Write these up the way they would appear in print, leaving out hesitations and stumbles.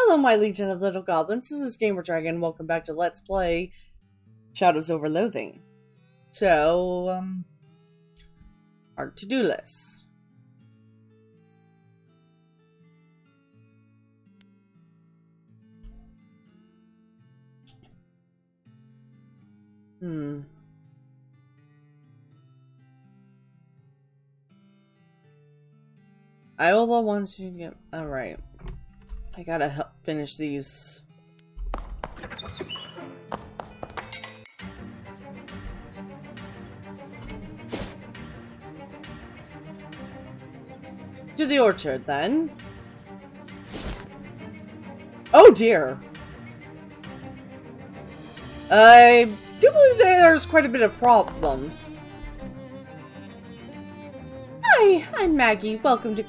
Hello, my legion of little goblins. This is Gamer Dragon. Welcome back to Let's Play Shadows over Loathing. So, our to-do list. Iola wants you to get... Alright. I gotta help finish these. To the orchard, then. Oh dear. I do believe there's quite a bit of problems. Hi, I'm Maggie. Welcome to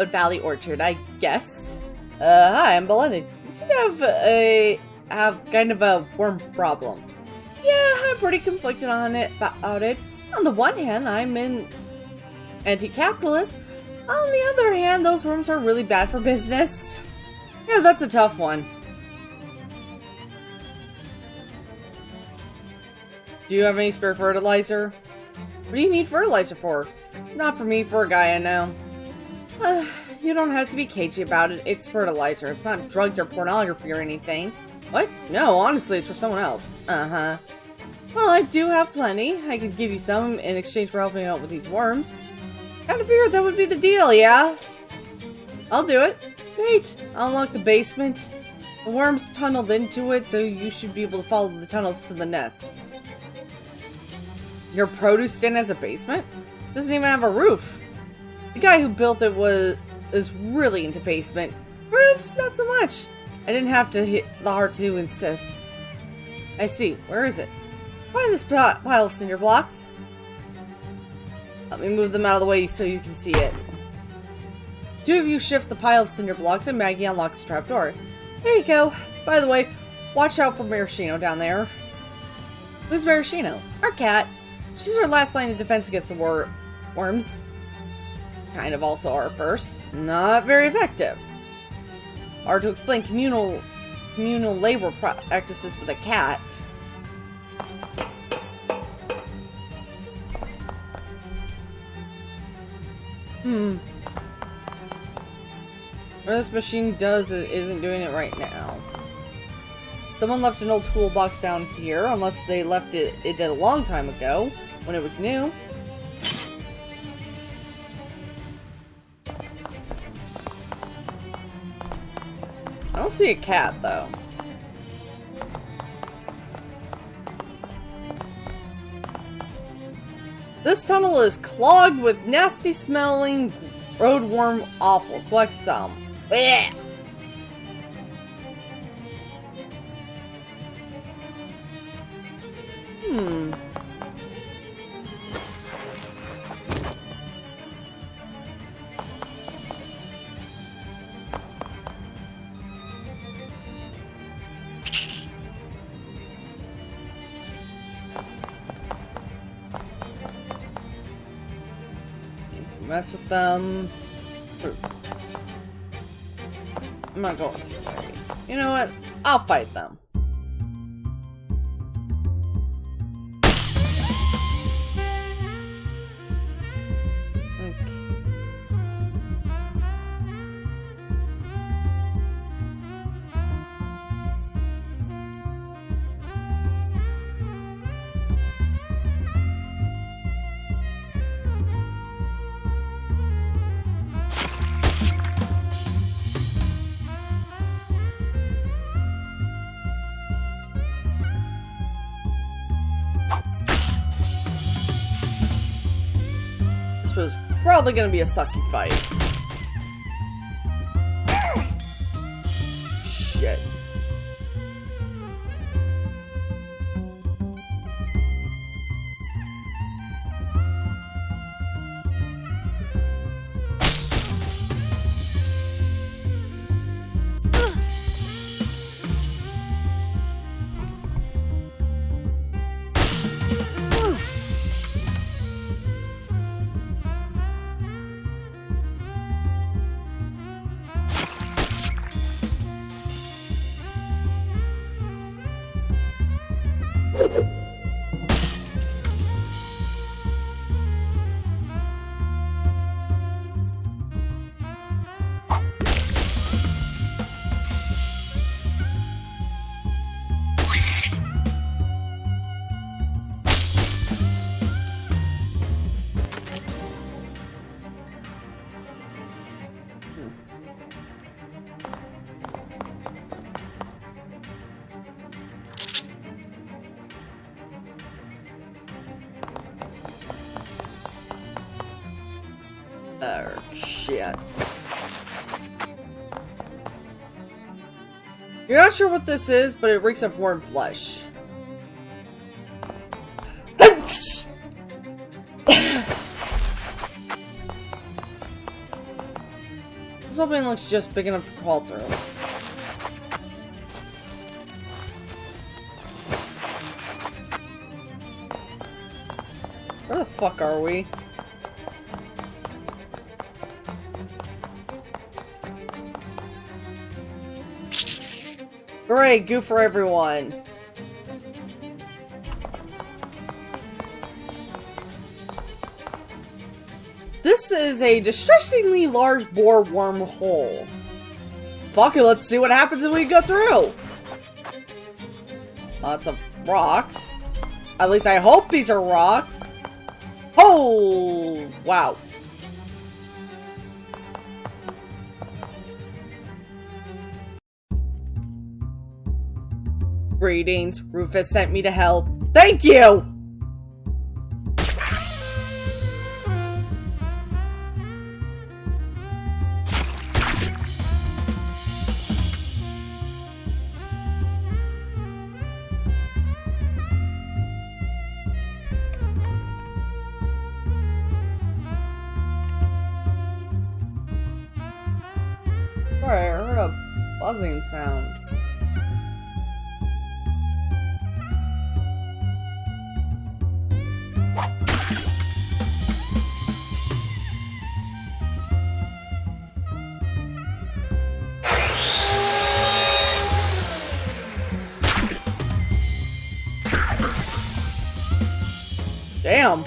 Valley Orchard, I guess. Hi, I'm Belinda. You seem to have kind of a worm problem. Yeah, I'm pretty conflicted on it about it. On the one hand, I'm an anti-capitalist. On the other hand, those worms are really bad for business. Yeah, that's a tough one. Do you have any spare fertilizer? What do you need fertilizer for? Not for me, for a guy I know. You don't have to be cagey about it. It's fertilizer. It's not drugs or pornography or anything. What? No, honestly, it's for someone else. Uh-huh. Well, I do have plenty. I could give you some in exchange for helping out with these worms. Kinda figured that would be the deal, yeah? I'll do it. Great. I'll unlock the basement. The worms tunneled into it, so you should be able to follow the tunnels to the nets. Your produce stand has a basement? Doesn't even have a roof. The guy who built it is really into basement. Roofs, not so much. I didn't have to hit the heart to insist. I see. Where is it? Find this pile of cinder blocks. Let me move them out of the way so you can see it. Two of you shift the pile of cinder blocks and Maggie unlocks the trapdoor. There you go. By the way, watch out for Maraschino down there. Who's Maraschino? Our cat. She's our last line of defense against the worms. Kind of also our first. Not very effective. Hard to explain communal labor practices with a cat. What this machine does isn't doing it right now. Someone left an old toolbox down here, unless they left it did a long time ago, when it was new. I don't see a cat, though. This tunnel is clogged with nasty smelling roadworm offal. Collect some. Blech. Mess with them. I'm not going to. You know what? I'll fight them. This was probably gonna be a sucky fight. Shit. Shit. You're not sure what this is, but it reeks of worm flesh. This opening looks just big enough to crawl through. Where the fuck are we? Hooray, goo for everyone. This is a distressingly large bore wormhole. Fuck it, let's see what happens if we go through. Lots of rocks. At least I hope these are rocks. Oh, wow. Greetings. Rufus sent me to help. Thank you! Sorry, I heard a buzzing sound. Damn.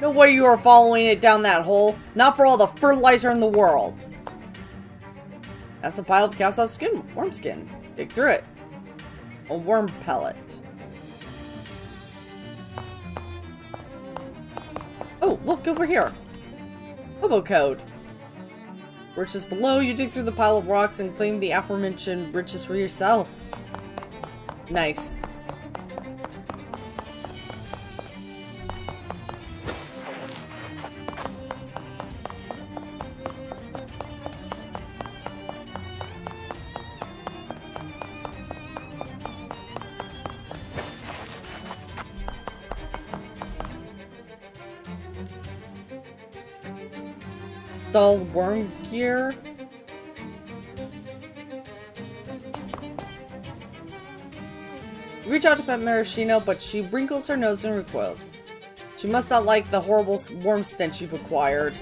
No way you are following it down that hole. Not for all the fertilizer in the world. That's a pile of cast off skin, worm skin. Dig through it. A worm pellet. Oh, look over here. Hobo code. Riches below, you dig through the pile of rocks and claim the aforementioned riches for yourself. Nice. Installed worm gear. You reach out to pet Maraschino, but she wrinkles her nose and recoils. She must not like the horrible worm stench you've acquired.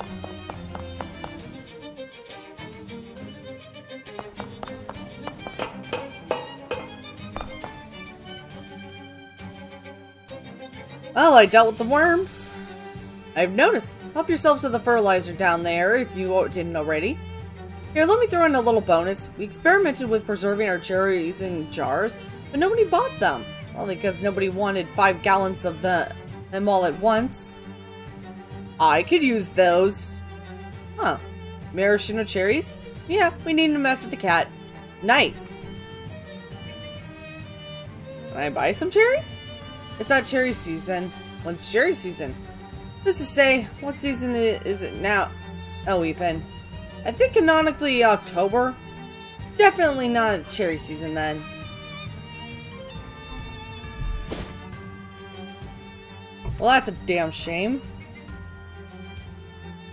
Well, I dealt with the worms. I've noticed. Help yourself to the fertilizer down there if you didn't already. Here, let me throw in a little bonus. We experimented with preserving our cherries in jars, but nobody bought them. Well, because nobody wanted 5 gallons of them all at once. I could use those. Huh. Maraschino cherries? Yeah, we named them after the cat. Nice. Can I buy some cherries? It's not cherry season. When's cherry season? This is say, what season is it now? Oh, Ethan. I think canonically October. Definitely not cherry season then. Well, that's a damn shame.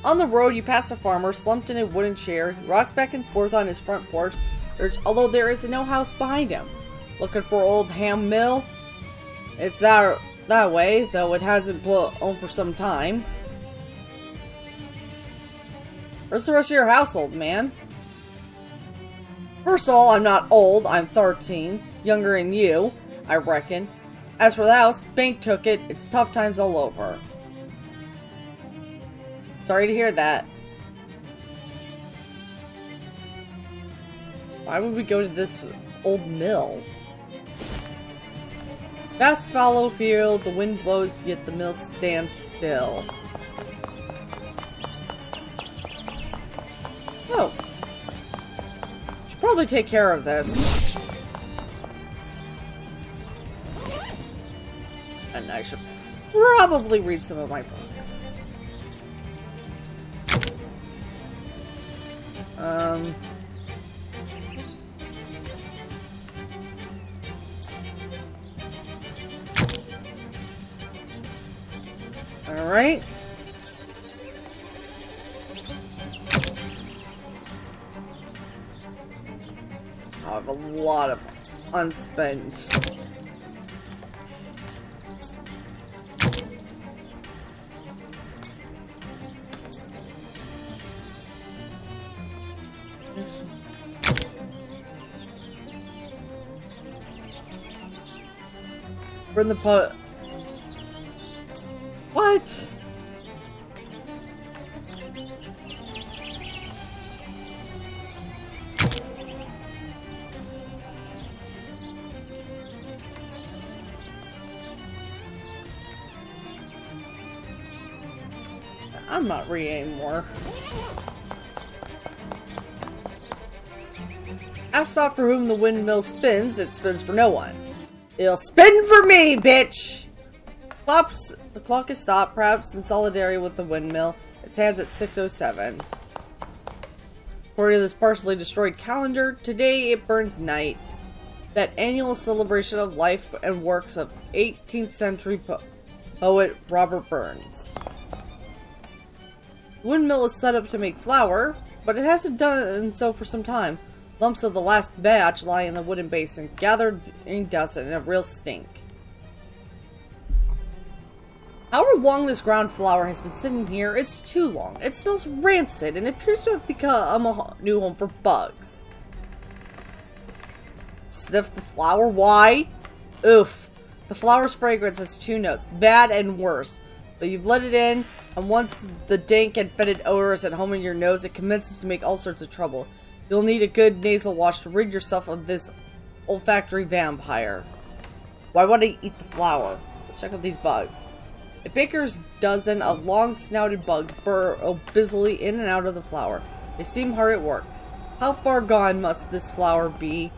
On the road, you pass a farmer slumped in a wooden chair. He rocks back and forth on his front porch, although there is no house behind him. Looking for old ham mill? It's that way, though it hasn't blown for some time. Where's the rest of your household, man? First of all, I'm not old. I'm 13. Younger than you, I reckon. As for the house, bank took it. It's tough times all over. Sorry to hear that. Why would we go to this old mill? Vast fallow field, the wind blows, yet the mill stands still. Oh. Should probably take care of this. And I should probably read some of my books. Alright. I have a lot of unspent. Burn the pot. What? I'm not reading anymore. Ask not for whom the windmill spins, it spins for no one. It'll spin for me, bitch! The clock is stopped, perhaps in solidarity with the windmill. It stands at 6:07. According to this partially destroyed calendar, today it burns night. That annual celebration of life and works of 18th century poet Robert Burns. The windmill is set up to make flour, but it hasn't done so for some time. Lumps of the last batch lie in the wooden basin, gathered in dust and a real stink. However long this ground flour has been sitting here, it's too long. It smells rancid and appears to have become a new home for bugs. Sniff the flour? Why? Oof. The flour's fragrance has two notes, bad and worse. But you've let it in, and once the dank and fetid odor is at home in your nose, it commences to make all sorts of trouble. You'll need a good nasal wash to rid yourself of this olfactory vampire. Why would I eat the flour? Let's check out these bugs. A baker's dozen of long-snouted bugs burrow busily in and out of the flour. They seem hard at work. How far gone must this flour be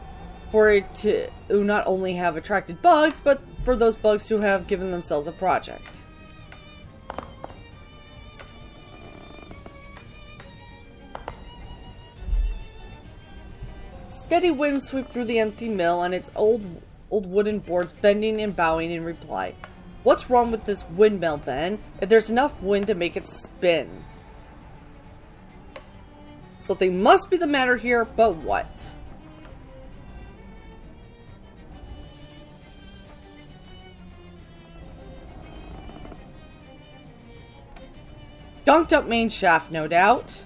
for it to not only have attracted bugs, but for those bugs to have given themselves a project? Steady winds sweep through the empty mill and its old wooden boards bending and bowing in reply. What's wrong with this windmill then, if there's enough wind to make it spin? Something must be the matter here, but what? Gunked up main shaft, no doubt.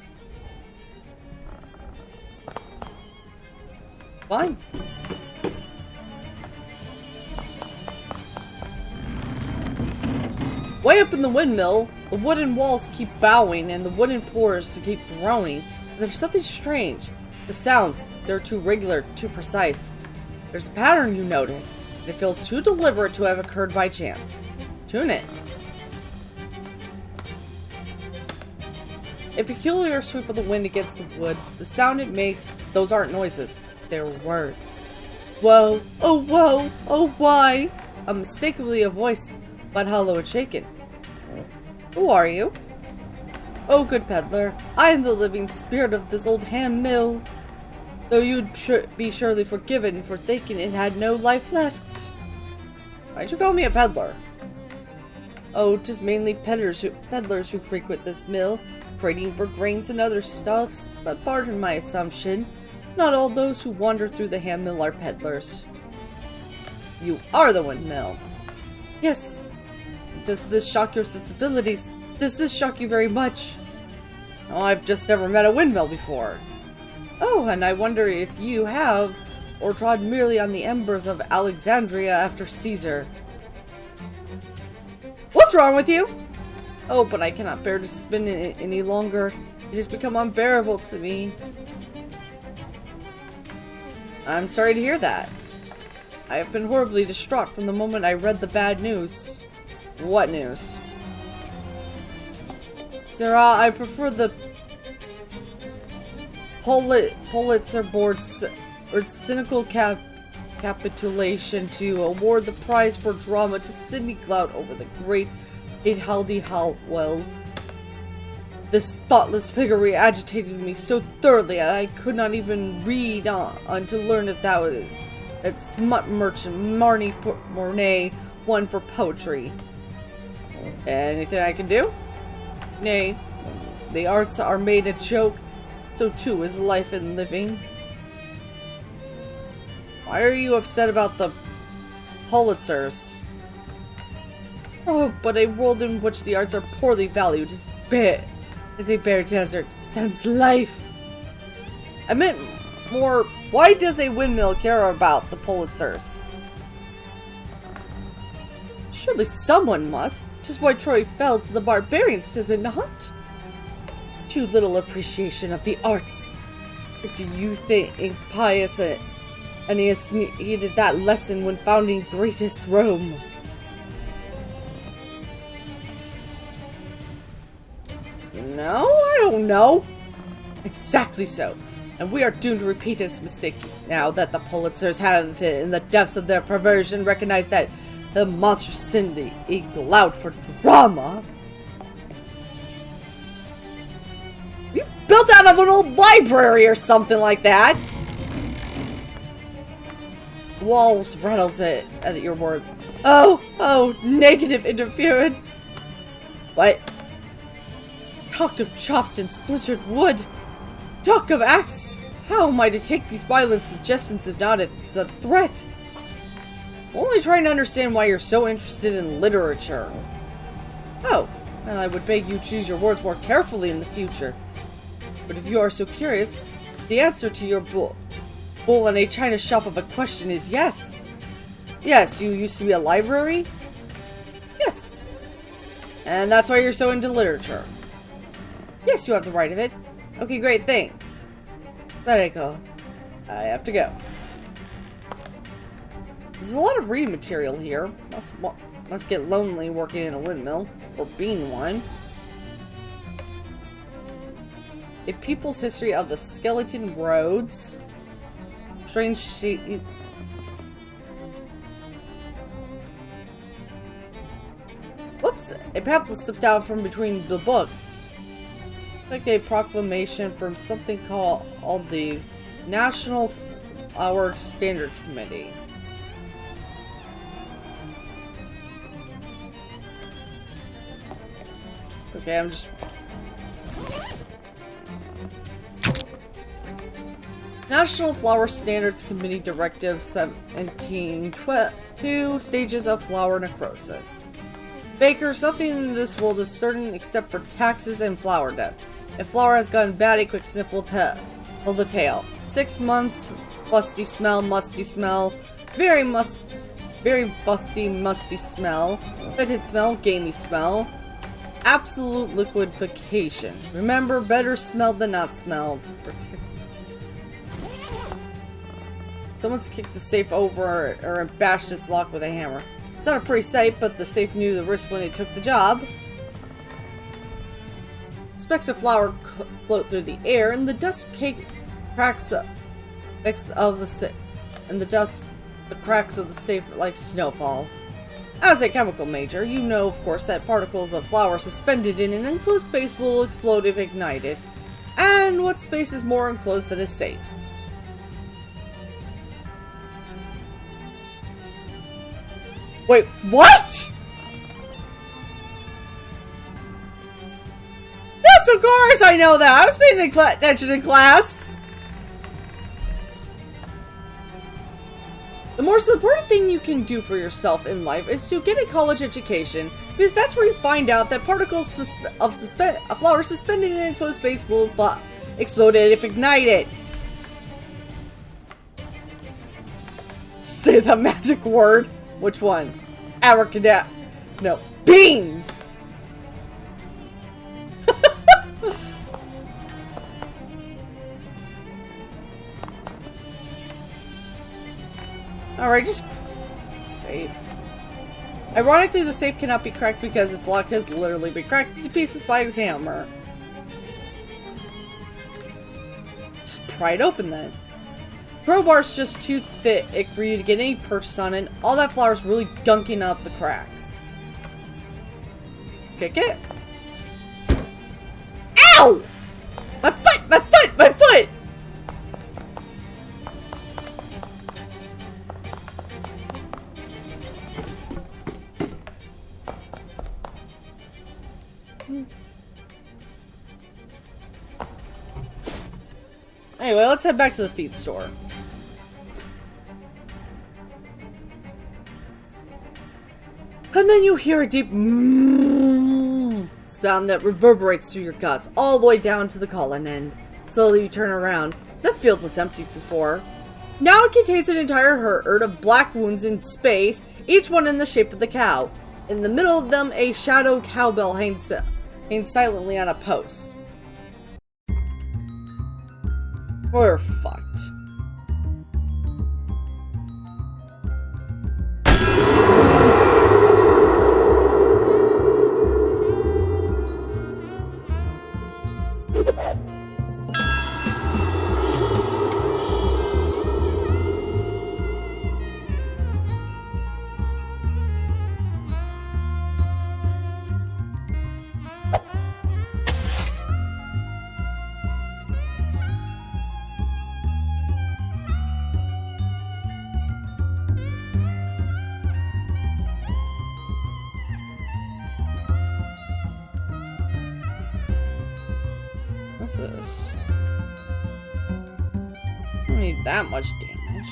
Fine. Way up in the windmill, the wooden walls keep bowing and the wooden floors keep groaning. And there's something strange. The sounds, they're too regular, too precise. There's a pattern you notice, and it feels too deliberate to have occurred by chance. Tune it. A peculiar sweep of the wind against the wood. The sound it makes, those aren't noises. They're words. Whoa, oh why? Unmistakably a voice, but hollow and shaken. Who are you? Oh, good peddler, I am the living spirit of this old ham mill, though you'd be surely forgiven for thinking it had no life left. Why'd you call me a peddler? Oh, 'tis mainly peddlers who frequent this mill, trading for grains and other stuffs, but pardon my assumption, not all those who wander through the ham mill are peddlers. You are the windmill. Yes. Does this shock your sensibilities? Does this shock you very much? Oh, I've just never met a windmill before. Oh, and I wonder if you have, or trod merely on the embers of Alexandria after Caesar. What's wrong with you? Oh, but I cannot bear to spin in it any longer. It has become unbearable to me. I'm sorry to hear that. I have been horribly distraught from the moment I read the bad news. What news? Sarah, I prefer the Pulitzer Board's cynical capitulation to award the prize for drama to Sidney Clout over the great Hidaldi Hallwell. This thoughtless piggery agitated me so thoroughly I could not even read on to learn if that smut merchant Mornay won for poetry. Anything I can do? Nay, the arts are made a joke, so too is life and living. Why are you upset about the Pulitzers? Oh, but a world in which the arts are poorly valued is a bare desert, sans life. I meant more, why does a windmill care about the Pulitzers? Surely someone must. Just why Troy fell to the barbarians, does it not? Too little appreciation of the arts. Or do you think Pius Aeneas needed that lesson when founding greatest Rome? No, I don't know. Exactly so. And we are doomed to repeat this mistake now that the Pulitzers have, in the depths of their perversion, recognized that the monstrous sin equal out for drama. You built out of an old library or something like that. Walls rattles it at your words. Oh, negative interference. What? Talked of chopped and splintered wood. Talk of axe. How am I to take these violent suggestions if not it's a threat? I'm only trying to understand why you're so interested in literature. Oh, and I would beg you choose your words more carefully in the future. But if you are so curious, the answer to your bull in a china shop of a question is yes. Yes, you used to be a library? Yes. And that's why you're so into literature. Yes, you have the right of it. Okay, great, thanks. Let it go. I have to go. There's a lot of reading material here. Must get lonely working in a windmill. Or being one. A people's history of the skeleton roads. Strange sheet. Whoops! A pamphlet slipped out from between the books. Like a proclamation from something called the National Flower Standards Committee. Okay, I'm just... National Flower Standards Committee Directive 1722, Stages of Flower Necrosis. Bakers, nothing in this world is certain except for taxes and flour debt. If flour has gone bad, a quick snip will tell the tale. 6 months, musty smell, very busty, musty smell, fetid smell, gamey smell, absolute liquefaction. Remember, better smelled than not smelled. Someone's kicked the safe over or bashed its lock with a hammer. It's not a pretty sight, but the safe knew the risk when it took the job. Specks of flour float through the air, and the dust cake cracks up. The cracks of the safe like snowfall. As a chemical major, you know, of course, that particles of flour suspended in an enclosed space will explode if ignited. And what space is more enclosed than a safe? Wait, what? Yes, of course I know that. I was paying attention in class. The most important thing you can do for yourself in life is to get a college education, because that's where you find out that particles of flour suspended in an enclosed space will explode if ignited. Say the magic word. Which one? Abracadabra. No. Beans! Alright, just... safe. Ironically, the safe cannot be cracked because its lock has literally been cracked to pieces by a hammer. Just pry it open then. Crowbar's just too thick for you to get any purchase on it. All that flour's really gunking up the cracks. Kick it. Ow! My foot! My foot! My foot! Anyway, let's head back to the feed store. And then you hear a deep sound that reverberates through your guts, all the way down to the colon end. Slowly you turn around. The field was empty before. Now it contains an entire herd of black wounds in space, each one in the shape of the cow. In the middle of them, a shadow cowbell hangs silently on a post. We're fucked. What's this? I don't need that much damage.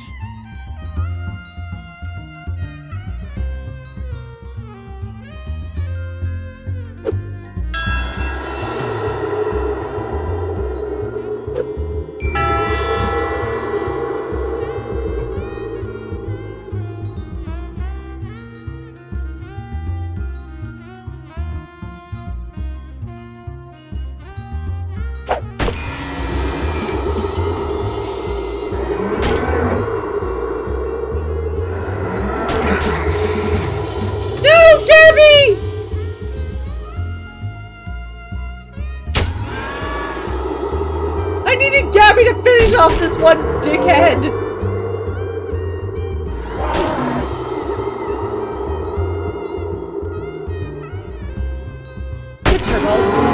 Gabby to finish off this one dickhead! Good turtle.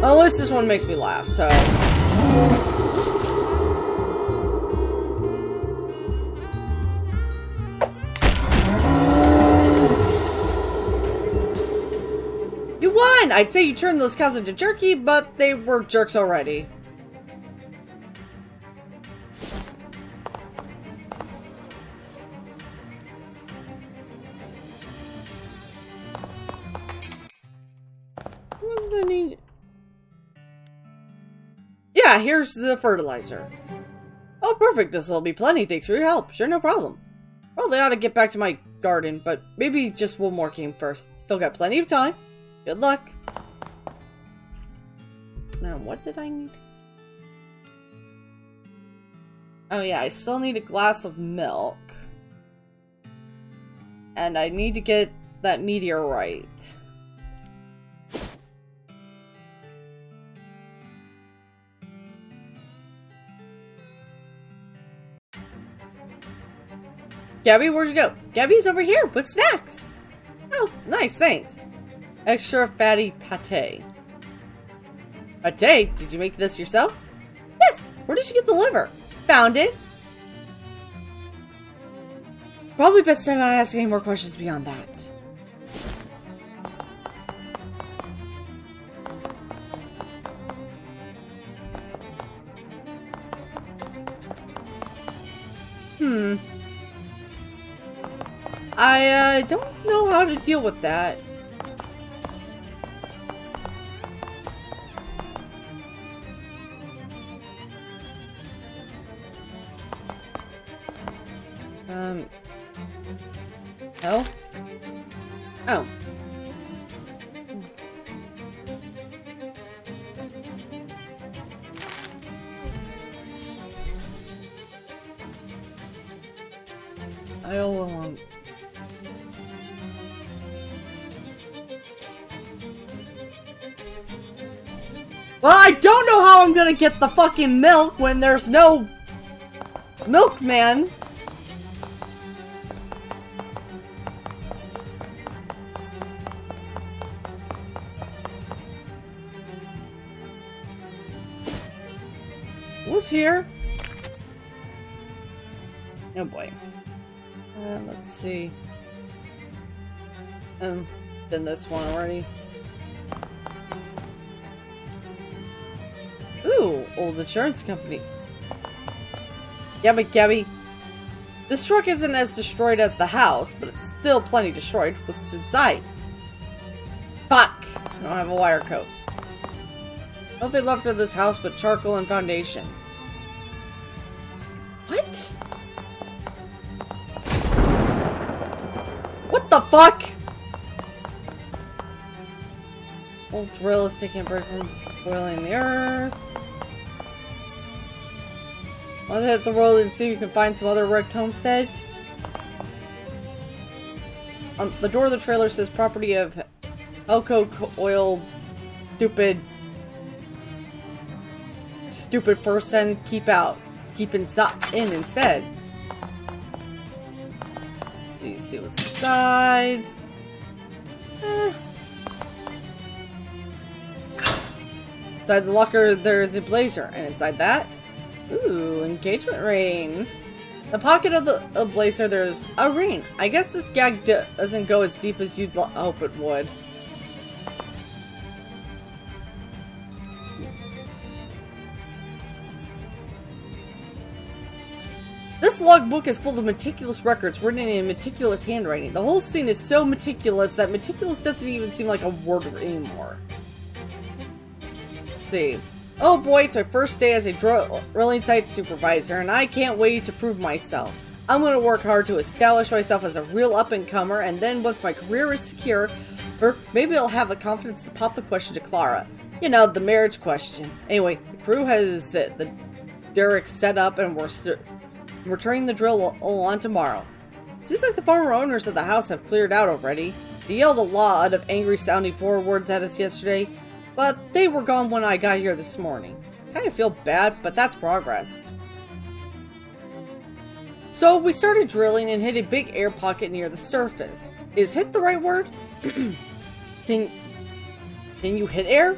Well, at least this one makes me laugh, so... You won! I'd say you turned those cows into jerky, but they were jerks already. What does that need? Yeah, here's the fertilizer. Oh, perfect. This'll be plenty. Thanks for your help. Sure, no problem. Probably ought to get back to my garden, but maybe just one more game first. Still got plenty of time. Good luck. Now, what did I need? Oh yeah, I still need a glass of milk. And I need to get that meteorite. Gabby, where'd you go? Gabby's over here with snacks. Oh, nice, thanks. Extra fatty pate. Pate? Did you make this yourself? Yes. Where did you get the liver? Found it. Probably best not ask any more questions beyond that. I don't know how to deal with that. No? Oh. I'll, Well, I don't know how I'm gonna get the fucking milk when there's no milkman. Who's here? Oh boy. Let's see. Done this one already. Ooh, old insurance company. Yeah, but Gabby, this truck isn't as destroyed as the house, but it's still plenty destroyed. What's inside? Fuck! I don't have a wire coat. Nothing left of this house but charcoal and foundation. What? What the fuck? Old drill is taking a break from spoiling the earth. Want to hit the road and see if you can find some other wrecked homestead? The door of the trailer says property of Elko Oil. Stupid person. Keep out. Keep in instead. See what's inside. Inside the locker there is a blazer, and inside that, ooh, engagement ring. In the pocket of the blazer there's a ring. I guess this gag doesn't go as deep as you'd hope it would. This logbook is full of meticulous records written in meticulous handwriting. The whole scene is so meticulous that meticulous doesn't even seem like a word anymore. Let's see. Oh boy, it's my first day as a drilling site supervisor, and I can't wait to prove myself. I'm going to work hard to establish myself as a real up-and-comer, and then once my career is secure, maybe I'll have the confidence to pop the question to Clara. You know, the marriage question. Anyway, the crew has the derrick set up, and we're turning the drill on tomorrow. Seems like the former owners of the house have cleared out already. They yelled a lot of angry-sounding forwards at us yesterday, but they were gone when I got here this morning. Kind of feel bad, but that's progress. So we started drilling and hit a big air pocket near the surface. Is hit the right word? Can you hit air?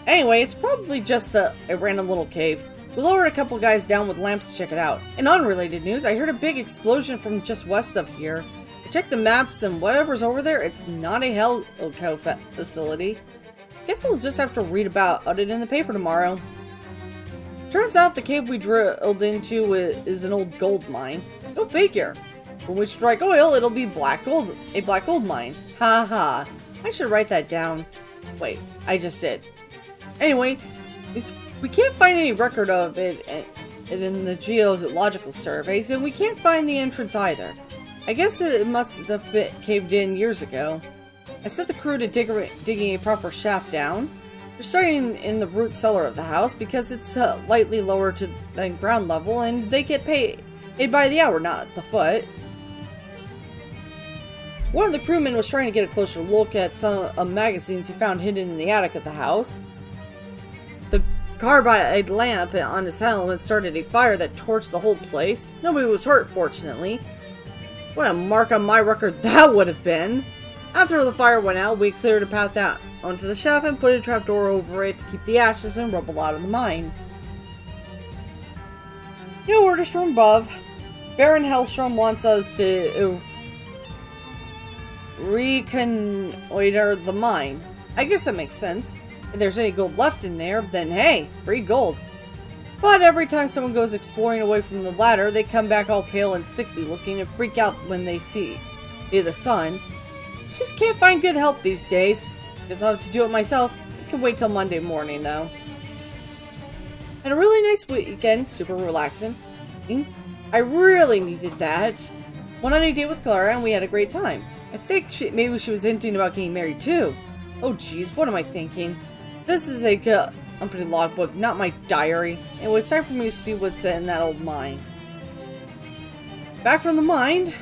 Anyway, it's probably just a random little cave. We lowered a couple guys down with lamps to check it out. In unrelated news, I heard a big explosion from just west of here. I checked the maps and whatever's over there, it's not a Helco facility. Guess I'll just have to read about it in the paper tomorrow. Turns out the cave we drilled into is an old gold mine. Go figure. When we strike oil, it'll be a black gold mine. Ha ha. I should write that down. Wait, I just did. Anyway, we can't find any record of it in the geological surveys, and we can't find the entrance either. I guess it must have been caved in years ago. I set the crew to digging a proper shaft down. They're starting in the root cellar of the house because it's lightly lower than ground level, and they get paid by the hour, not the foot. One of the crewmen was trying to get a closer look at some magazines he found hidden in the attic of the house. The carbide lamp on his helmet started a fire that torched the whole place. Nobody was hurt, fortunately. What a mark on my record that would have been! After the fire went out, we cleared a path out onto the shaft and put a trapdoor over it to keep the ashes and rubble out of the mine. New orders from above. Baron Hellstrom wants us to reconnoiter the mine. I guess that makes sense. If there's any gold left in there, then hey, free gold. But every time someone goes exploring away from the ladder, they come back all pale and sickly looking and freak out when they see the sun. Just can't find good help these days. Guess I'll have to do it myself. I can wait till Monday morning, though. Had a really nice weekend, super relaxing. I really needed that. Went on a date with Clara and we had a great time. I think maybe she was hinting about getting married too. Oh jeez, what am I thinking? This is a company logbook, not my diary. Anyway, it's time for me to see what's in that old mine. Back from the mine.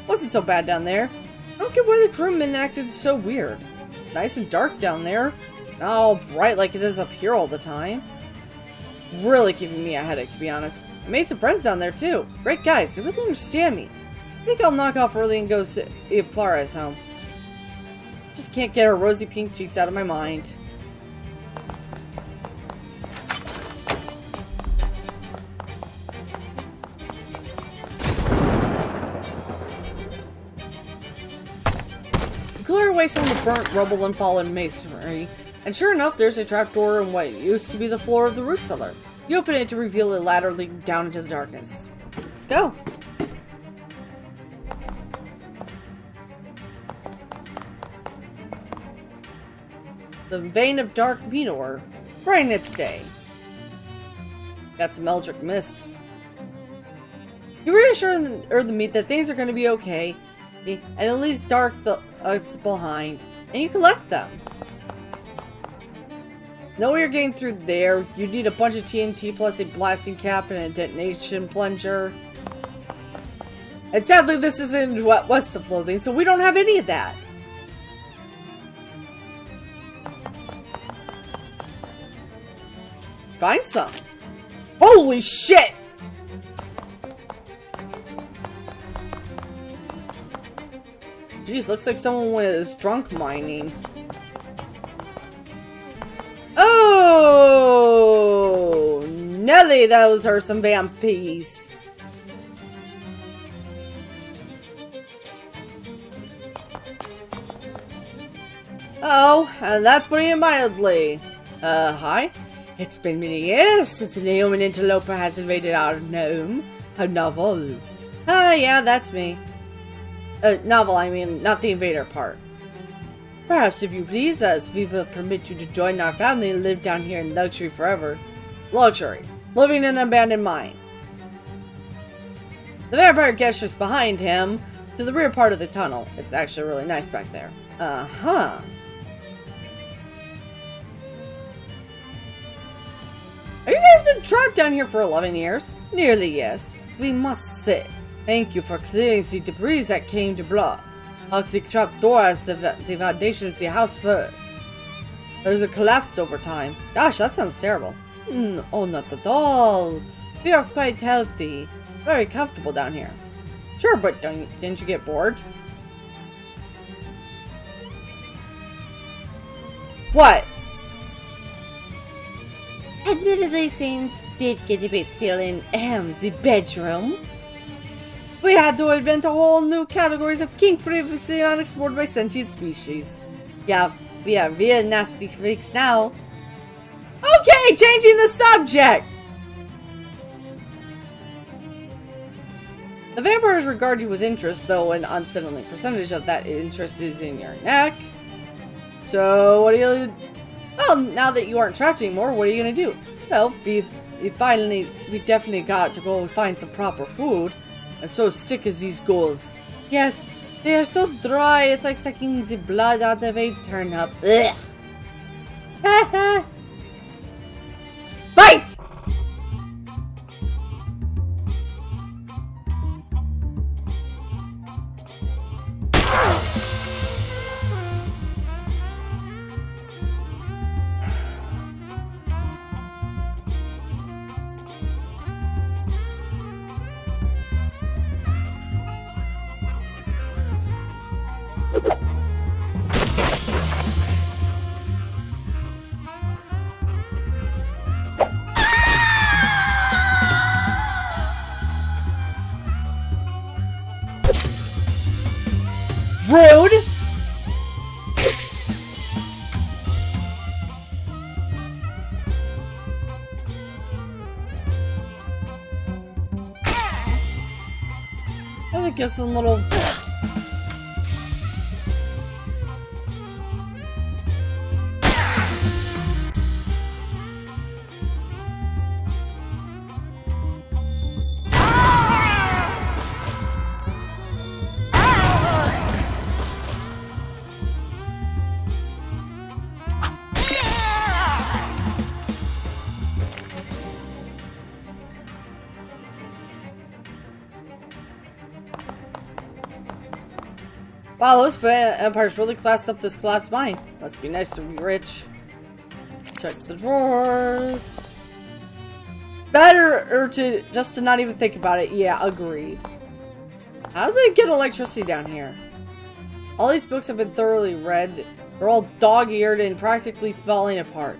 Wasn't so bad down there. I don't get why the crewmen acted so weird. It's nice and dark down there. Not all bright like it is up here all the time. Really giving me a headache, to be honest. I made some friends down there, too. Great guys, they really understand me. I think I'll knock off early and go see if Clara's home. Just can't get her rosy pink cheeks out of my mind. Clear away some of the burnt rubble and fallen masonry, and sure enough, there's a trapdoor in what used to be the floor of the root cellar. You open it to reveal a ladder leading down into the darkness. Let's go. The vein of dark meteor. Brighten its day. Got some eldritch mist. You reassure the meat that things are going to be okay, and at least dark the behind, and you collect them. Know you're getting through there. You need a bunch of TNT plus a blasting cap and a detonation plunger. And sadly, this isn't west of Loathing, so we don't have any of that. Find some. Holy shit! Jeez, looks like someone was drunk mining. Oh! Nelly, those are some vampires. Oh, and that's putting it mildly. Hi? It's been many years since a Naomi interloper has invaded our home. How novel. Yeah, that's me. Novel, I mean, not the invader part. Perhaps if you please us, we will permit you to join our family and live down here in luxury forever. Luxury. Living in an abandoned mine. The vampire gestures behind him to the rear part of the tunnel. It's actually really nice back there. Uh-huh. Have you guys been trapped down here for 11 years? Nearly, yes. We must sit. Thank you for clearing the debris that came to block. The trapdoor as the foundation of the house first. There's a collapsed over time. Gosh, that sounds terrible. Oh, not at all. We are quite healthy. Very comfortable down here. Sure, but didn't you get bored? What? Admittedly, things did get a bit still in the bedroom. We had to invent a whole new categories of kink previously unexplored by sentient species. Yeah, we are real nasty freaks now. Okay, changing the subject! The vampires regard you with interest, though an unsettling percentage of that interest is in your neck. So, what are you... Well, now that you aren't trapped anymore, what are you gonna do? Well, we definitely got to go find some proper food. I'm so sick of these ghouls. Yes, they are so dry, it's like sucking the blood out of a turnip. Ugh. Fight! Rude! I guess a little... Wow, those vampires really classed up this collapsed mine. Must be nice to be rich. Check the drawers. Better to not even think about it. Yeah, agreed. How do they get electricity down here? All these books have been thoroughly read. They're all dog-eared and practically falling apart.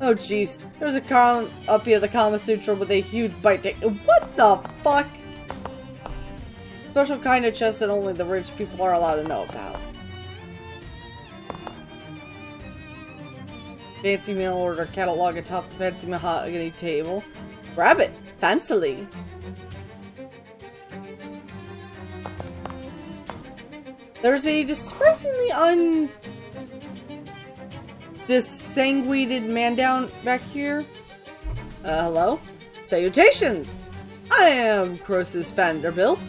Oh jeez, there's a copy of the Kama Sutra with a huge bite. What the fuck? Special kind of chest that only the rich people are allowed to know about. Fancy mail order catalog atop the fancy mahogany table. Grab it, fancily. There's a surprisingly dissanguated man down back here. Hello? Salutations! I am Croesus Vanderbilt.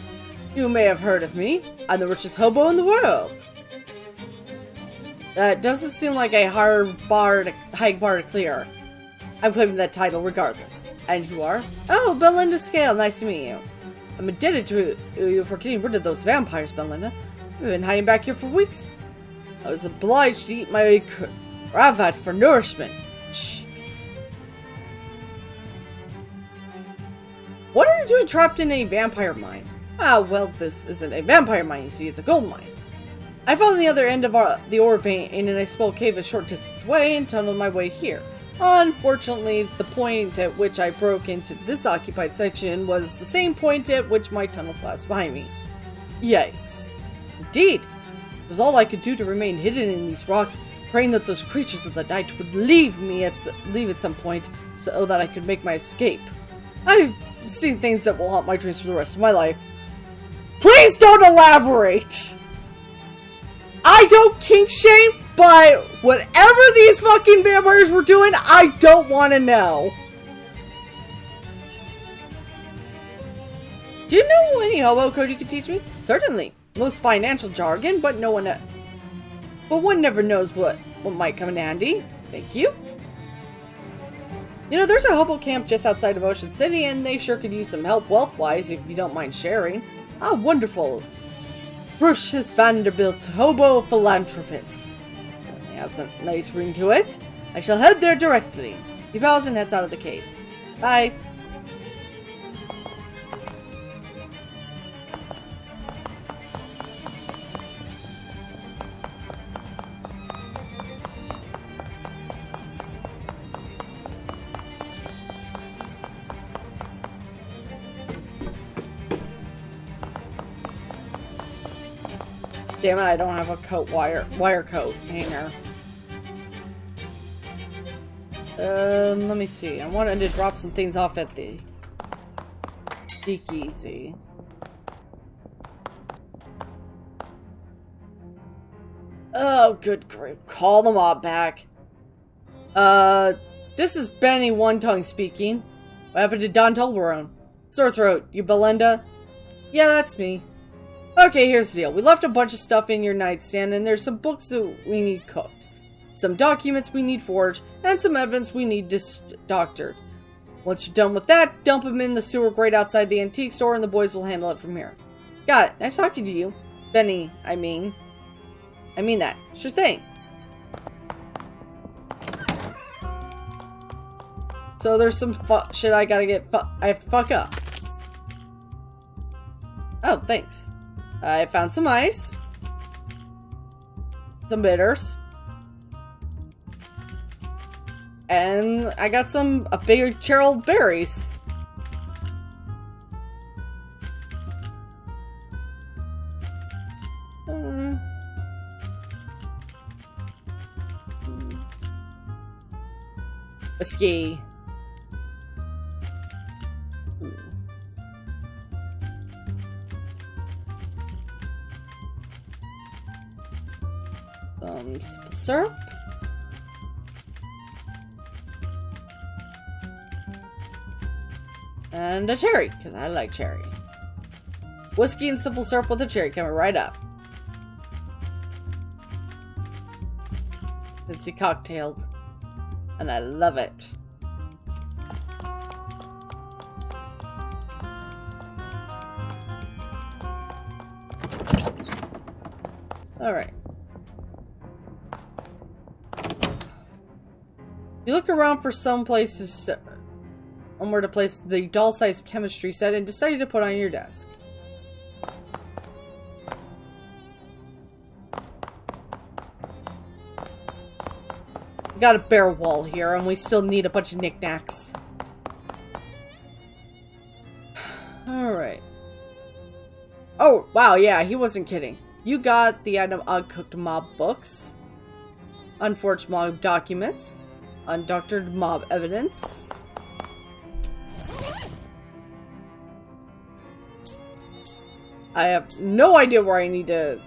You may have heard of me. I'm the richest hobo in the world. That doesn't seem like a high bar to clear. I'm claiming that title regardless. And you are? Oh, Belinda Scale, nice to meet you. I'm indebted to you for getting rid of those vampires, Belinda. I've been hiding back here for weeks. I was obliged to eat my cravat for nourishment. Jeez. What are you doing trapped in a vampire mine? Ah, well, this isn't a vampire mine, you see, it's a gold mine. I found the other end of the ore vein in a small cave a short distance away and tunneled my way here. Unfortunately, the point at which I broke into this occupied section was the same point at which my tunnel collapsed behind me. Yikes. Indeed. It was all I could do to remain hidden in these rocks, praying that those creatures of the night would leave at some point so that I could make my escape. I've seen things that will haunt my dreams for the rest of my life. Please don't elaborate! I don't kink shame, but whatever these fucking vampires were doing, I don't want to know. Do you know any hobo code you could teach me? Certainly. Most financial jargon, but one never knows what might come in handy. Thank you. You know, there's a hobo camp just outside of Ocean City, and they sure could use some help wealth-wise if you don't mind sharing. Ah, wonderful. Croesus Vanderbilt, hobo philanthropist. Certainly has a nice ring to it. I shall head there directly. He bows and heads out of the cave. Bye. Damn it, I don't have a wire coat hanger. Let me see. I wanted to drop some things off at the speakeasy. Oh, good grief. Call them all back. This is Benny One Tongue speaking. What happened to Don Tolbarone? Sore throat, you Belinda? Yeah, that's me. Okay, here's the deal. We left a bunch of stuff in your nightstand, and there's some books that we need cooked, some documents we need forged, and some evidence we need doctored. Once you're done with that, dump them in the sewer grate outside the antique store, and the boys will handle it from here. Got it. Nice talking to you. Benny, I mean that. Sure thing. So there's some shit I gotta get I have to fuck up. Oh, thanks. I found some ice. Some bitters. And I got a bigger Cheryl berries. Whiskey. Some simple syrup. And a cherry, because I like cherry. Whiskey and simple syrup with a cherry coming right up. Fancy cocktailed. And I love it. Alright. You look around for some places, somewhere to place the doll-sized chemistry set and decided to put on your desk. We got a bare wall here, and we still need a bunch of knickknacks. Alright. Oh, wow, yeah, he wasn't kidding. You got the item Uncooked Mob Books, Unforged Mob Documents, Undoctored Mob Evidence, I have no idea where I need to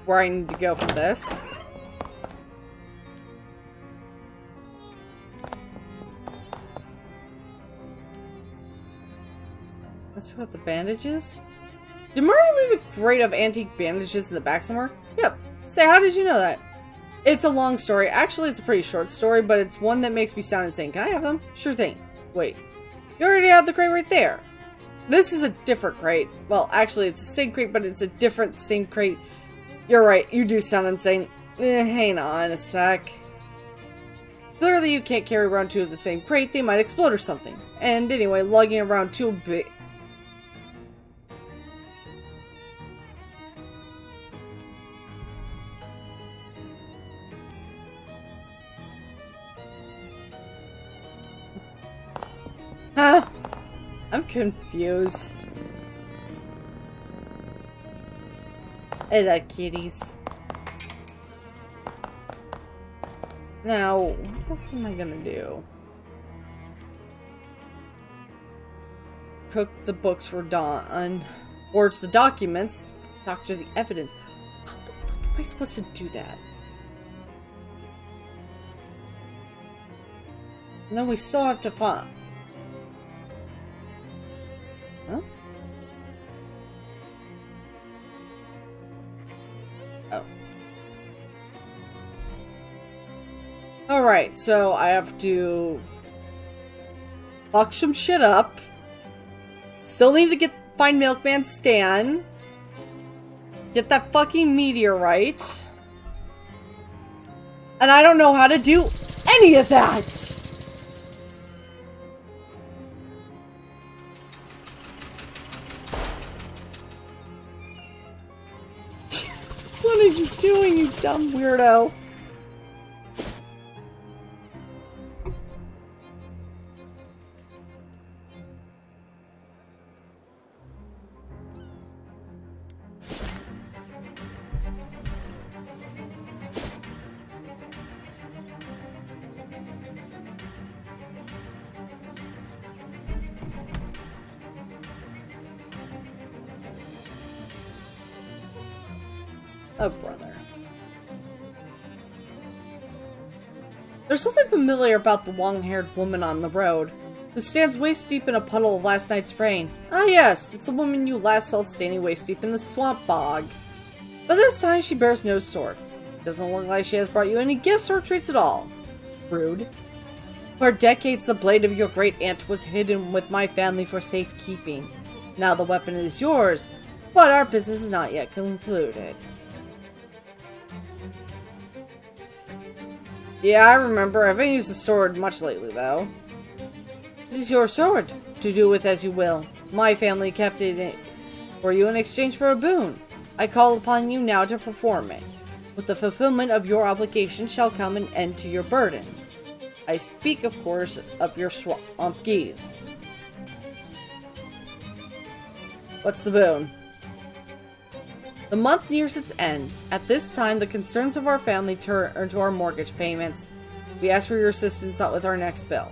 go for this. Let's go with the bandages. Did Murray leave a crate of antique bandages in the back somewhere? Yep. Say, how did you know that? It's a long story. Actually, it's a pretty short story, but it's one that makes me sound insane. Can I have them? Sure thing. Wait. You already have the crate right there. This is a different crate. Well, actually, it's the same crate, but it's a different same crate. You're right. You do sound insane. Hang on a sec. Clearly, you can't carry around two of the same crate. They might explode or something. And anyway, lugging around two big... Huh? I'm confused. Hey there, kitties. Now, what else am I gonna do? Cook the books for Dawn. Forge the documents. Doctor the evidence. How the fuck am I supposed to do that? And then we still have to find... Huh? Oh. Alright, so I have to fuck some shit up. Still need to find Milkman Stan. Get that fucking meteorite. And I don't know how to do any of that! What are you doing, you dumb weirdo? Oh, brother. There's something familiar about the long-haired woman on the road, who stands waist-deep in a puddle of last night's rain. Ah yes, it's the woman you last saw standing waist-deep in the swamp bog. But this time she bears no sword. Doesn't look like she has brought you any gifts or treats at all. Rude. For decades the blade of your great-aunt was hidden with my family for safekeeping. Now the weapon is yours, but our business is not yet concluded. Yeah, I remember. I haven't used the sword much lately, though. It is your sword. To do with as you will. My family kept it for you in exchange for a boon. I call upon you now to perform it. With the fulfillment of your obligation shall come an end to your burdens. I speak, of course, of your swamp geese. What's the boon? The month nears its end. At this time, the concerns of our family turn to our mortgage payments. We ask for your assistance out with our next bill.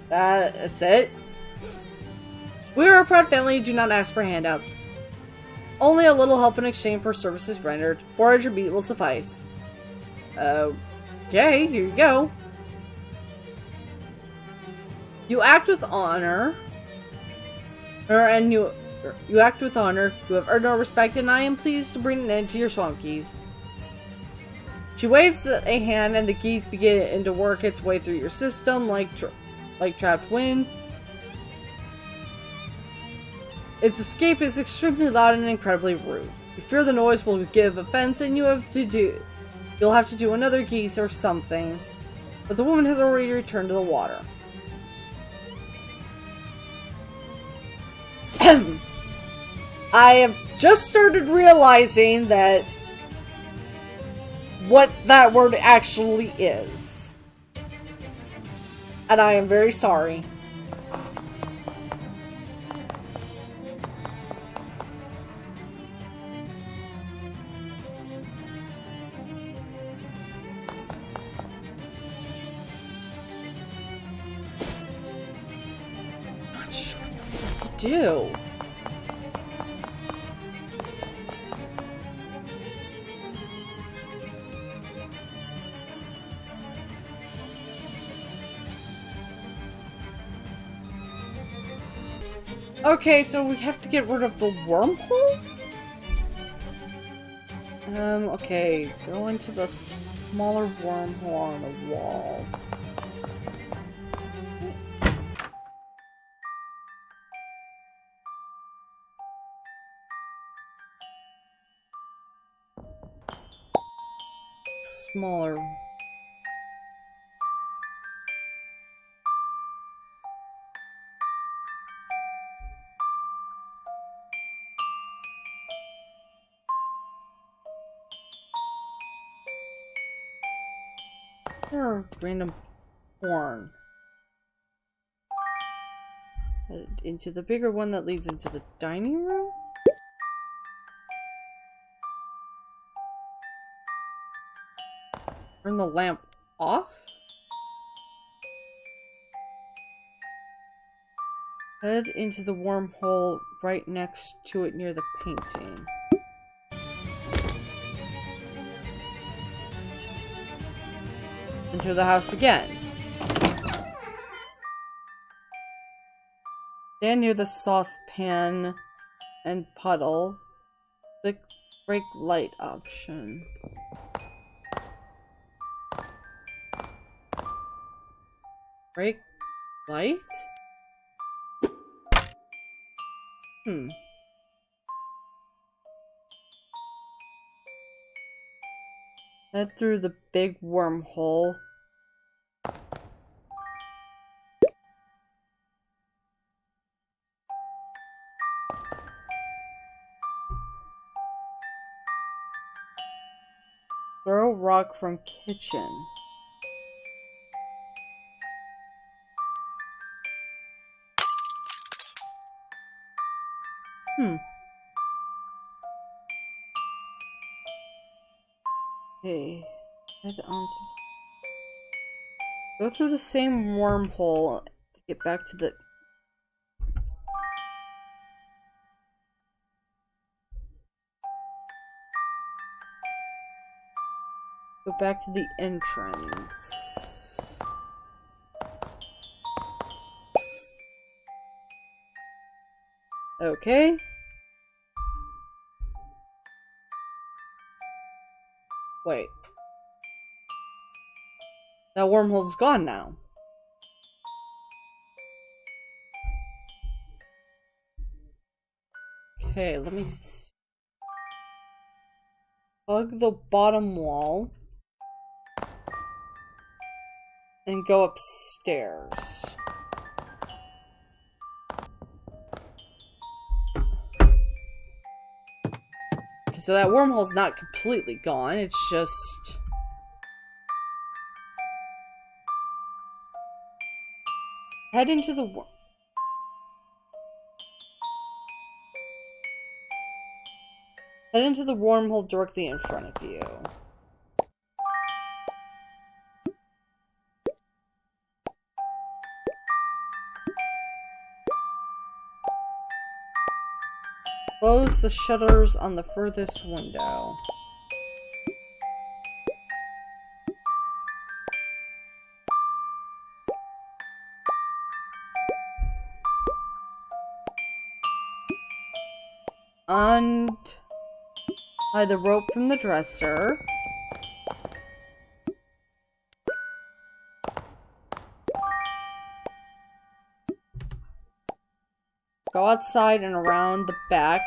That's it? We are a proud family who do not ask for handouts. Only a little help in exchange for services rendered. 400 beat will suffice. Okay, here you go. You act with honor. You act with honor, you have earned our respect, and I am pleased to bring an end to your swamp geese. She waves a hand, and the geese begin to work its way through your system like trapped wind. Its escape is extremely loud and incredibly rude. You fear the noise will give offense, and you have to You'll have to do another geese or something. But the woman has already returned to the water. I have just started realizing that what that word actually is. And I am very sorry. Not sure what the fuck to do. Okay, so we have to get rid of the wormholes? Okay, go into the smaller wormhole on the wall. Smaller. Or random horn. Head into the bigger one that leads into the dining room? Turn the lamp off? Head into the wormhole right next to it near the painting. Enter the house again. Stand near the saucepan and puddle. Click break light option. Break light? Head through the big wormhole. Throw rock from kitchen. Okay. Head on to... Go through the same wormhole to get back to the... Go back to the entrance. Okay. Wait. That wormhole's gone now. Okay, let me plug the bottom wall and go upstairs. Okay, so that wormhole's not completely gone, it's just... Head into the Head into the wormhole directly in front of you. Close the shutters on the furthest window. Untie the rope from the dresser. Go outside and around the back.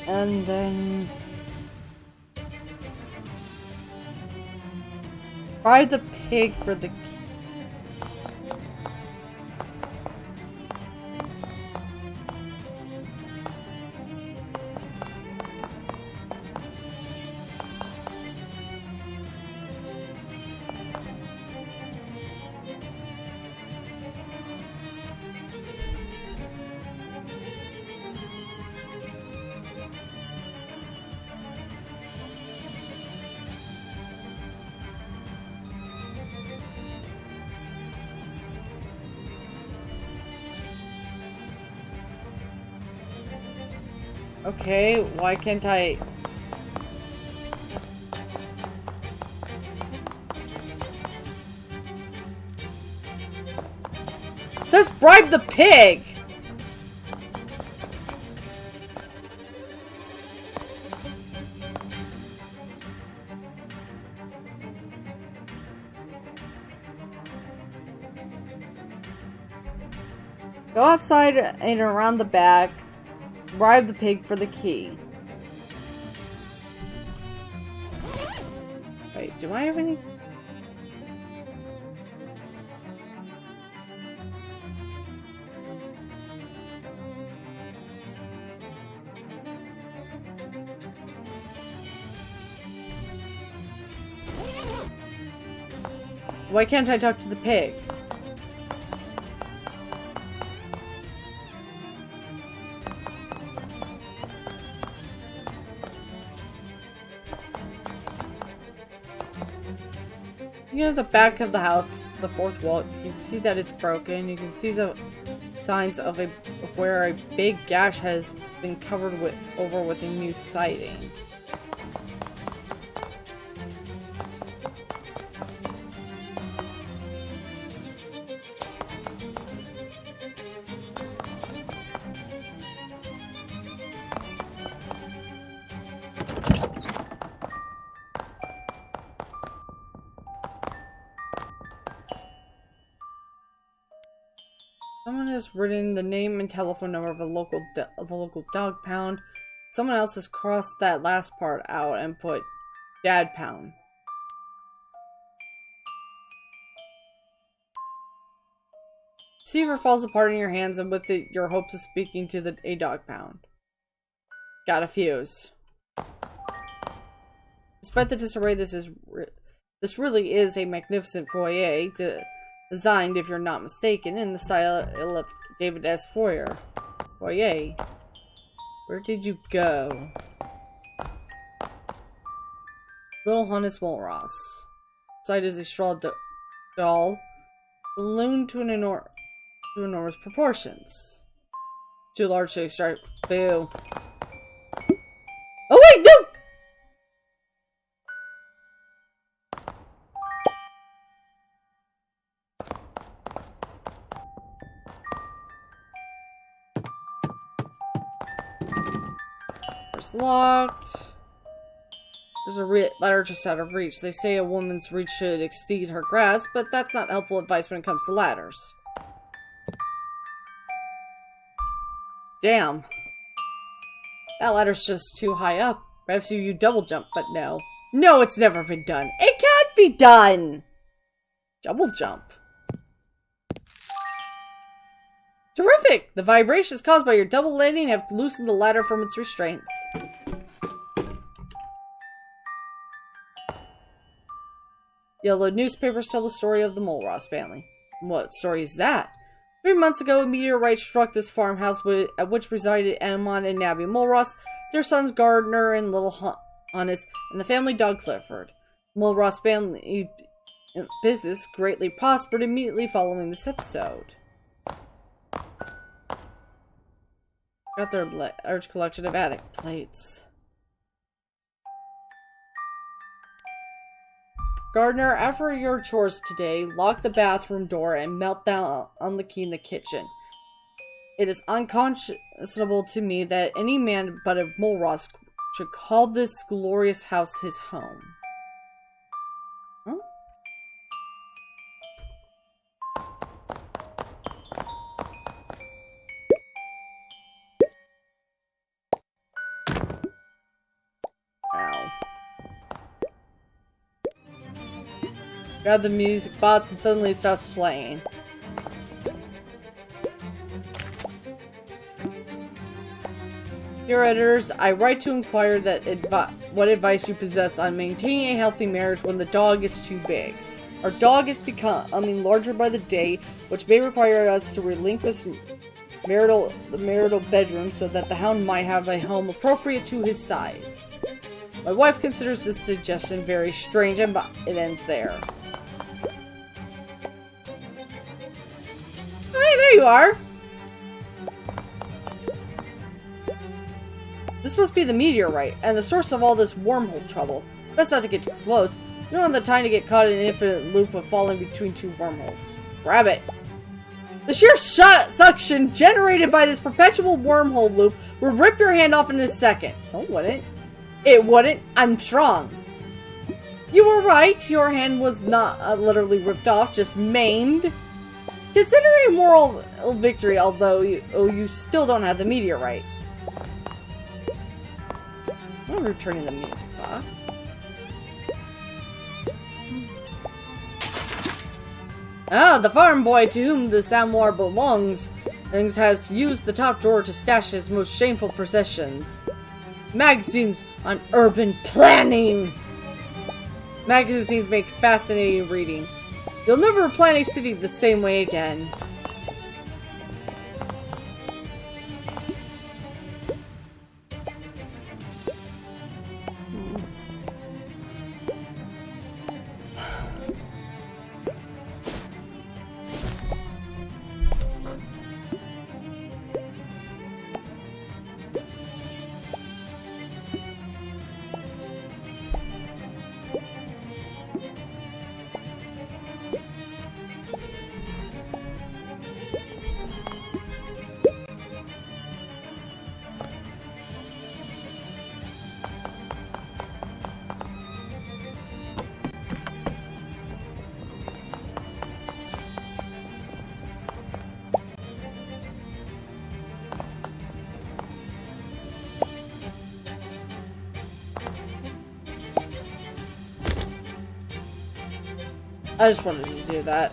And then... Bribe the pig for the... Okay, why can't I... It says bribe the pig! Go outside and around the back. Bribe the pig for the key. Wait, do I have any? Why can't I talk to the pig? You know, the back of the house, the fourth wall, you can see that it's broken. You can see some signs of where a big gash has been covered over with a new siding. Someone has written the name and telephone number of the local dog pound. Someone else has crossed that last part out and put dad pound. Receiver falls apart in your hands, and with it, your hopes of speaking to a dog pound. Got a fuse. Despite the disarray, this really is a magnificent foyer. Designed, if you're not mistaken, in the style of David S. Foyer. Where did you go? Little Hannes Molros. Inside is a straw doll, ballooned to enormous proportions. Too large to extract. Boo. Oh wait, no! It's locked. There's a ladder just out of reach. They say a woman's reach should exceed her grasp, but that's not helpful advice when it comes to ladders. Damn. That ladder's just too high up. Perhaps you double jump, but no. No, it's never been done. It can't be done! Double jump. Terrific! The vibrations caused by your double landing have loosened the ladder from its restraints. Yellow newspapers tell the story of the Molros family. What story is that? 3 months ago, a meteorite struck this farmhouse at which resided Ammon and Nabby Molros, their sons Gardner and little Hannes, and the family dog Clifford. Molros family business greatly prospered immediately following this episode. Got their large collection of attic plates. Gardner, after your chores today, lock the bathroom door and melt down on the key in the kitchen. It is unconscionable to me that any man but a Molros should call this glorious house his home. Huh? Grab the music box and suddenly it stops playing. Dear editors, I write to inquire what advice you possess on maintaining a healthy marriage when the dog is too big. Our dog is becoming larger by the day, which may require us to relinquish the marital bedroom so that the hound might have a home appropriate to his size. My wife considers this suggestion very strange, and it ends there. Hey, there you are! This must be the meteorite, and the source of all this wormhole trouble. Best not to get too close. You don't have the time to get caught in an infinite loop of falling between two wormholes. Grab it! The sheer suction generated by this perpetual wormhole loop would rip your hand off in a second. No, it wouldn't. It wouldn't. I'm strong. You were right. Your hand was not literally ripped off, just maimed. Consider a moral victory, although you still don't have the meteorite. I'm returning the music box. Ah, the farm boy to whom the samovar belongs has used the top drawer to stash his most shameful possessions. Magazines on urban planning! Magazines make fascinating reading. You'll never plan a city the same way again. I just wanted to do that.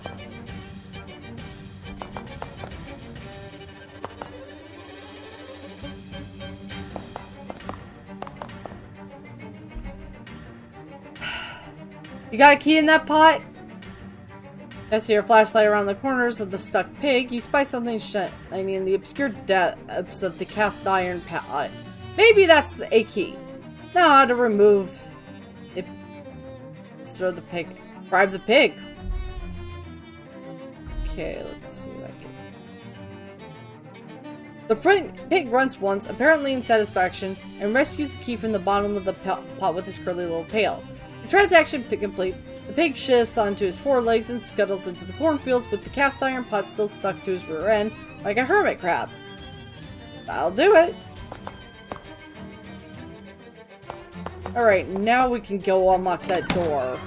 You got a key in that pot? As your flashlight around the corners of the stuck pig, you spy something shining in the obscure depths of the cast iron pot. Maybe that's a key. Now how to remove it. Throw the pig. Bribe the pig. Okay, let's see what I can. The pig grunts once, apparently in satisfaction, and rescues the key from the bottom of the pot with his curly little tail. The transaction complete, the pig shifts onto his forelegs and scuttles into the cornfields with the cast iron pot still stuck to his rear end like a hermit crab. That'll do it. Alright, now we can go unlock that door.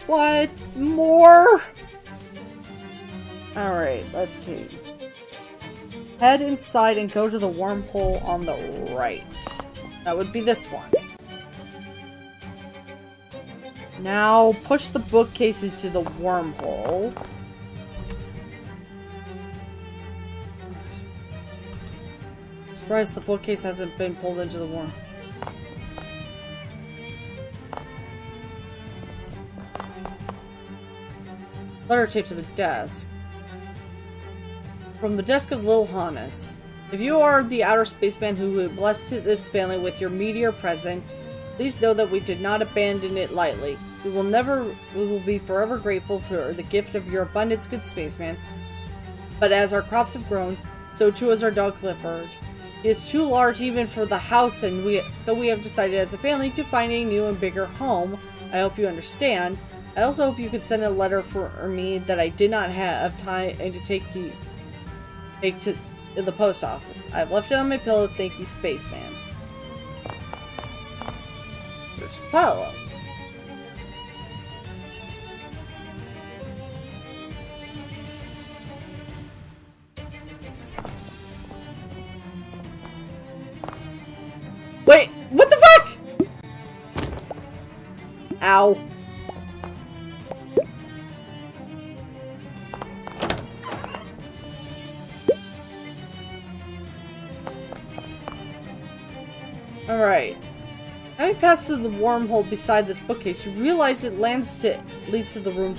What more? Alright, let's see. Head inside and go to the wormhole on the right. That would be this one. Now push the bookcase into the wormhole. Surprised the bookcase hasn't been pulled into the wormhole. Letter taped to the desk. From the desk of Lil Hannes. If you are the outer spaceman who blessed this family with your meteor present, please know that we did not abandon it lightly. We will be forever grateful for the gift of your abundance, good spaceman. But as our crops have grown, so too has our dog Clifford. He is too large even for the house, and so we have decided as a family to find a new and bigger home. I hope you understand. I also hope you could send a letter for me that I did not have time to take to the post office. I've left it on my pillow. Thank you, Spaceman. Search the pillow. Ow. Alright. Having passed through the wormhole beside this bookcase, you realize it leads to the room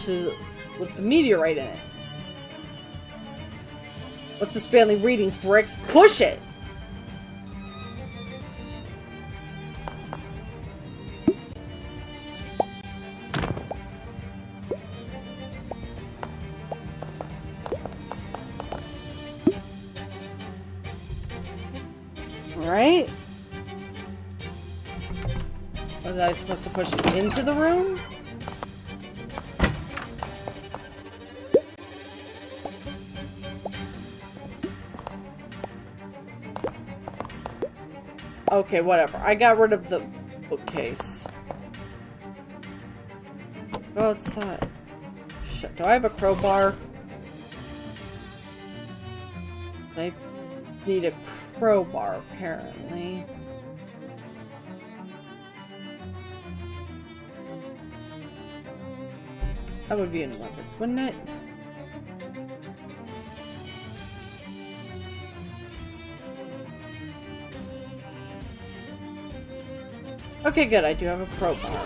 with the meteorite in it. What's this family reading, bricks? Push it! Alright. Was I supposed to push it into the room? Okay, whatever. I got rid of the bookcase. Go outside. Shit, do I have a crowbar? I need a crowbar, apparently. That would be in weapons, wouldn't it? Okay, good. I do have a crowbar.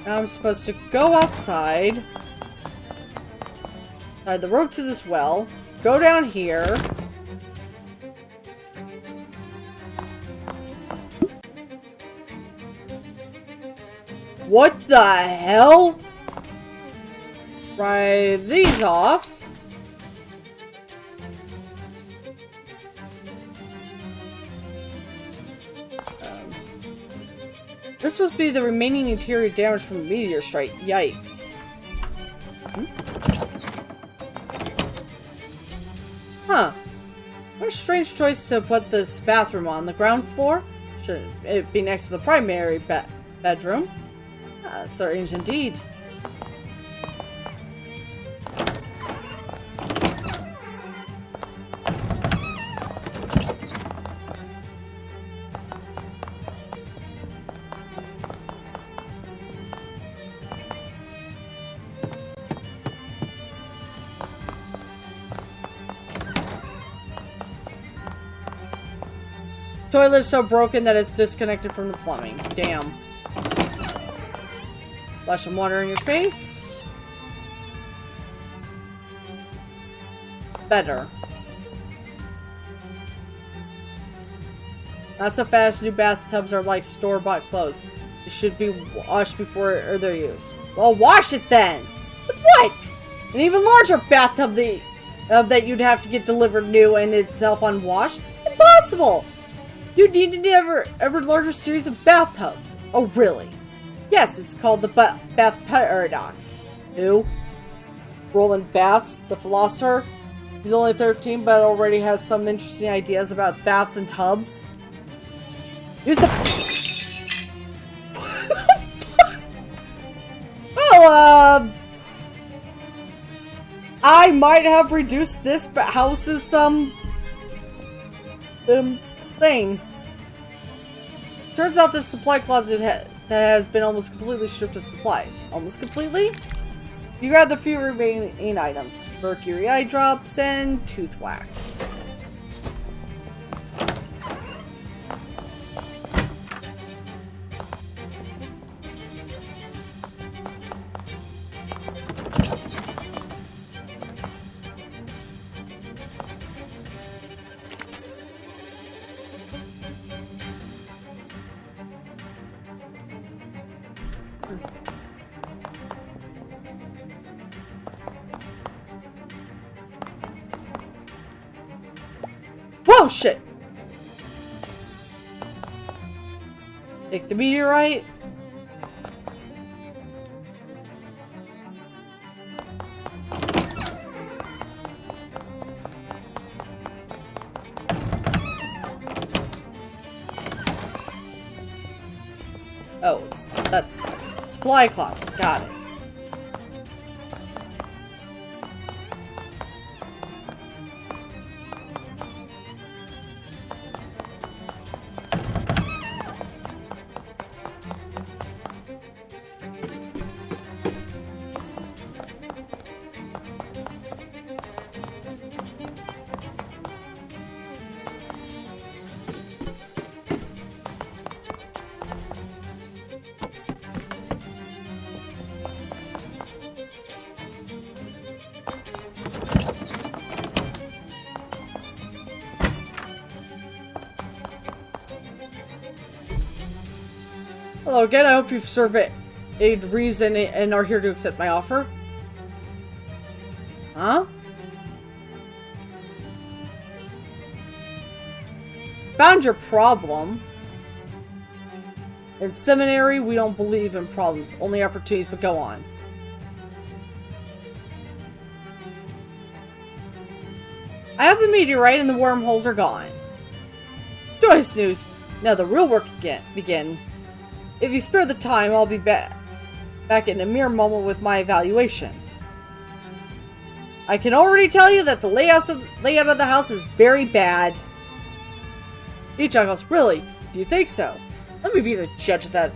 Now I'm supposed to go outside. Side the road to this well. Go down here. What the hell? Pry these off. This must be the remaining interior damage from a meteor strike. Yikes. Huh. What a strange choice to put this bathroom on the ground floor. Should it be next to the primary bedroom? Strange indeed. Toilet is so broken that it's disconnected from the plumbing. Damn. Flash some water in your face. Better. Not so fast. New bathtubs are like store-bought clothes. They should be washed before they're used. Well, wash it then! With what? An even larger bathtub that you'd have to get delivered new and itself unwashed? Impossible! You need an ever larger series of bathtubs. Oh, really? Yes, it's called the bath paradox. Who? Roland Baths, the philosopher. He's only 13, but already has some interesting ideas about baths and tubs. Use the... Well, I might have reduced this house's, thing. Turns out this supply closet that has been almost completely stripped of supplies. Almost completely? You grab the few remaining items. Mercury eye drops and tooth wax. Whoa, shit! Take the meteorite. Oh, that's supply closet. Got it. Hello again, I hope you've surveyed reason and are here to accept my offer. Huh? Found your problem. In seminary, we don't believe in problems, only opportunities, but go on. I have the meteorite and the wormholes are gone. Joyous news! Now the real work can begin. If you spare the time, I'll be back in a mere moment with my evaluation. I can already tell you that the layout of the house is very bad. He chuckles. Really? Do you think so? Let me be the judge of that.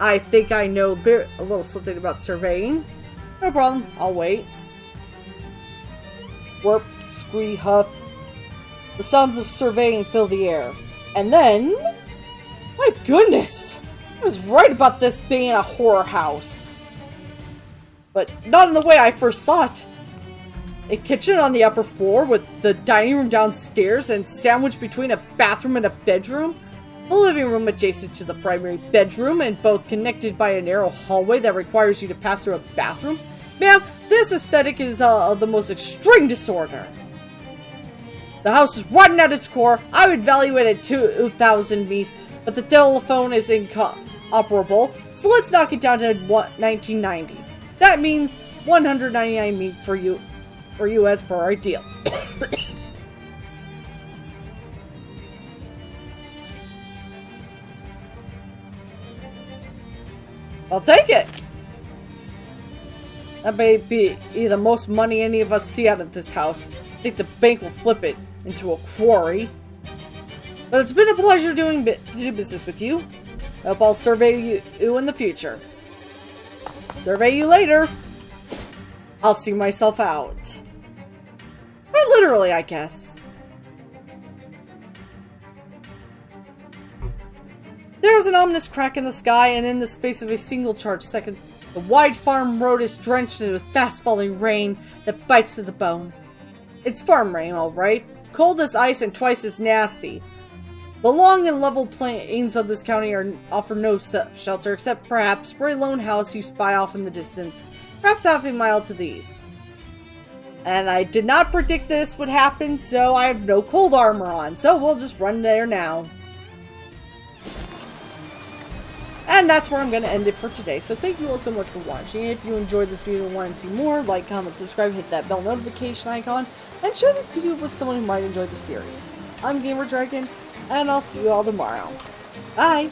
I think I know a little something about surveying. No problem. I'll wait. Warp, scree, huff. The sounds of surveying fill the air. And then... My goodness! I was right about this being a horror house. But not in the way I first thought. A kitchen on the upper floor with the dining room downstairs and sandwiched between a bathroom and a bedroom. A living room adjacent to the primary bedroom and both connected by a narrow hallway that requires you to pass through a bathroom. Ma'am, this aesthetic is the most extreme disorder. The house is rotten at its core. I would value it at 2,000 meat, but the telephone is inoperable, so let's knock it down to 1990. That means 199 meat for you as per our deal. I'll take it. That may be the most money any of us see out of this house. I think the bank will flip it into a quarry. But it's been a pleasure doing business with you. I hope I'll survey you in the future. Survey you later. I'll see myself out. Quite literally, I guess. There is an ominous crack in the sky, and in the space of a single charged second, the wide farm road is drenched with fast-falling rain that bites to the bone. It's farm rain, all right. Cold as ice and twice as nasty. The long and level plains of this county offer no shelter, except perhaps for a lone house you spy off in the distance, perhaps half a mile to the east. And I did not predict this would happen, so I have no cold armor on, so we'll just run there now. And that's where I'm going to end it for today. So thank you all so much for watching. If you enjoyed this video and want to see more, like, comment, subscribe, hit that bell notification icon, and share this video with someone who might enjoy the series. I'm Gamer Dragon, and I'll see you all tomorrow. Bye!